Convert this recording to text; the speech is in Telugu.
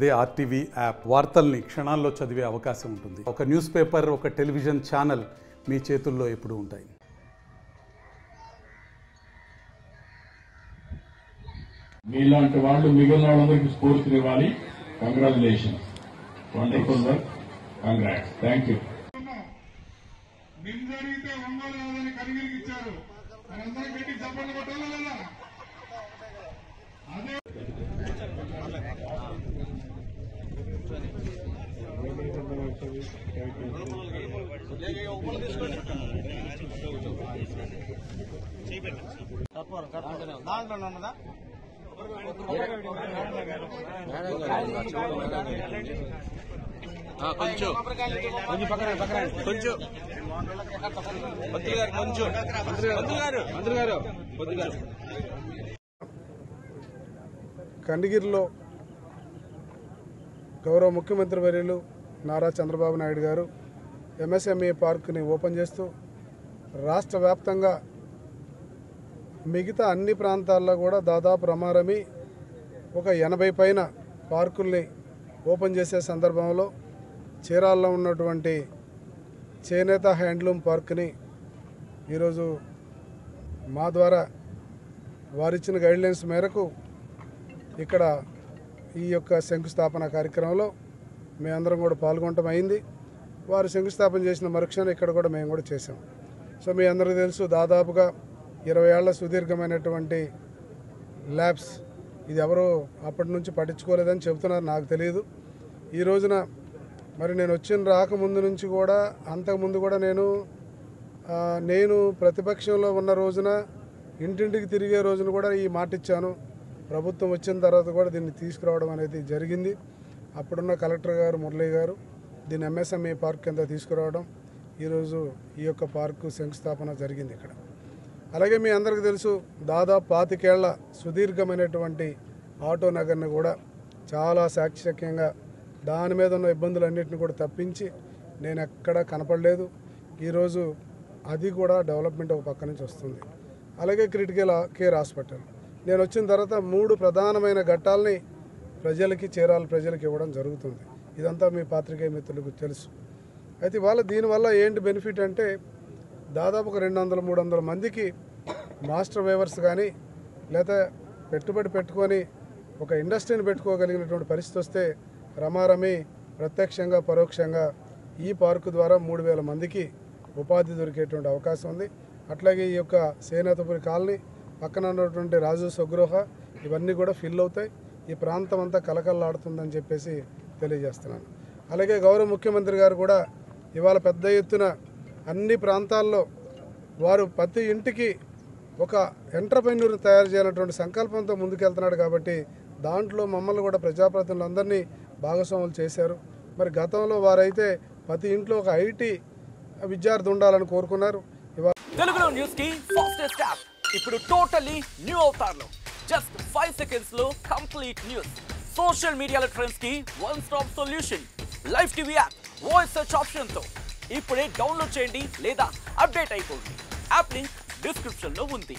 అదే ఆర్టీవీ యాప్ వార్తల్ని క్షణాల్లో చదివే అవకాశం ఉంటుంది. ఒక న్యూస్ పేపర్, ఒక టెలివిజన్ ఛానల్ మీ చేతుల్లో ఎప్పుడూ ఉంటాయి. మీలాంటి వాళ్ళు మిగిలిన వాళ్ళందరికీ స్ఫూర్తినివ్వాలి. Congratulations, wonderful work, congrats, thank you. జరిగితే ఒంగోలు రాదని కడిగిరికి ఇచ్చారు. మనందరం గట్టి చప్పట్లు కొట్టాలా లేదా? అదే కండిగిరిలో గౌరవ ముఖ్యమంత్రి వర్యులు నారా చంద్రబాబు నాయుడు గారు ఎంఎస్ఎంఈ పార్కుని ఓపెన్ చేస్తూ రాష్ట్ర వ్యాప్తంగా మిగతా అన్ని ప్రాంతాల్లో కూడా దాదాపు రమారమి ఒక 80 పైన పార్కుల్ని ఓపెన్ చేసే సందర్భంలో చీరాల్లో ఉన్నటువంటి చేనేత హ్యాండ్లూమ్ పార్క్ని ఈరోజు మా ద్వారా వారిచ్చిన గైడ్లైన్స్ మేరకు ఇక్కడ ఈ యొక్క శంకుస్థాపన కార్యక్రమంలో మేమందరం కూడా పాల్గొనడం అయింది. వారు శంకుస్థాపన చేసిన మరుక్షణం ఇక్కడ కూడా మేము కూడా చేసాం. సో మీ అందరికీ తెలుసు, దాదాపుగా 20 ఏళ్ల సుదీర్ఘమైనటువంటి ల్యాబ్స్, ఇది ఎవరో అప్పటి నుంచి పట్టించుకోలేదని చెబుతున్నారు, నాకు తెలియదు. ఈ రోజున మరి నేను రాకముందు నుంచి కూడా అంతకుముందు కూడా నేను ప్రతిపక్షంలో ఉన్న రోజున ఇంటింటికి తిరిగే రోజున కూడా ఈ మాట ఇచ్చాను. ప్రభుత్వం వచ్చిన తర్వాత కూడా దీన్ని తీసుకురావడం అనేది జరిగింది. అప్పుడున్న కలెక్టర్ గారు మురళీ గారు దీన్ని ఎంఎస్ఎంఈ పార్క్ కింద తీసుకురావడం, ఈరోజు ఈ యొక్క పార్కు శంకుస్థాపన జరిగింది ఇక్కడ. అలాగే మీ అందరికీ తెలుసు, దాదాపు 25 ఏళ్ల సుదీర్ఘమైనటువంటి ఆటో నగర్ని కూడా చాలా చాకచక్యంగా దాని మీద ఉన్న ఇబ్బందులన్నింటినీ కూడా తప్పించి నేను ఎక్కడా కనపడలేదు. ఈరోజు అది కూడా డెవలప్మెంట్ ఒక పక్క నుంచి వస్తుంది. అలాగే క్రిటికల్ కేర్ హాస్పిటల్ నేను వచ్చిన తర్వాత 3 ప్రధానమైన ఘట్టాలని చీరాల ప్రజలకి ఇవ్వడం జరుగుతుంది. ఇదంతా మీ పాత్రికేయ మిత్రులకు తెలుసు. అయితే దీనివల్ల ఏంటి బెనిఫిట్ అంటే దాదాపు ఒక 200-300 మందికి మాస్టర్ వేవర్స్ కానీ లేదా పెట్టుబడి పెట్టుకొని ఒక ఇండస్ట్రీని పెట్టుకోగలిగినటువంటి పరిస్థితి వస్తే రమారమి ప్రత్యక్షంగా పరోక్షంగా ఈ పార్కు ద్వారా 3000 మందికి ఉపాధి దొరికేటువంటి అవకాశం ఉంది. అట్లాగే ఈ యొక్క సేనేతపురి కాలనీ పక్కన ఉన్నటువంటి రాజు స్వగృహ ఇవన్నీ కూడా ఫిల్ అవుతాయి. ఈ ప్రాంతం అంతా కలకల్లాడుతుందని చెప్పేసి తెలియజేస్తున్నాను. అలాగే గౌరవ ముఖ్యమంత్రి గారు కూడా ఇవాళ పెద్ద ఎత్తున అన్ని ప్రాంతాల్లో వారు ప్రతి ఇంటికి ఒక ఎంటర్‌ప్రెన్యూర్ తయారు చేయాలన్నటువంటి సంకల్పంతో ముందుకెళ్తున్నాడు. కాబట్టి దాంట్లో మమ్మల్ని కూడా ప్రజాప్రతినిధులందరినీ భాగస్వాములు చేశారు. మరి గతంలో వారైతే ప్రతి ఇంట్లో ఒక ఐటీ విద్యార్థి ఉండాలని కోరుకున్నారు. తెలుగులో న్యూస్ కి ఫాస్టెస్ట్ యాప్ ఇప్పుడు టోటల్లీ న్యూ అవతార్లో జస్ట్ 5 సెకండ్స్ లో కంప్లీట్ న్యూస్. సోషల్ మీడియాలో ట్రెండ్స్ కి one stop solution. Live TV app voice search option తో ఇప్పుడే డౌన్లోడ్ చేయండి లేదా అప్డేట్ అయిపోండి. యాప్ లింక్ డిస్క్రిప్షన్ లో ఉంది.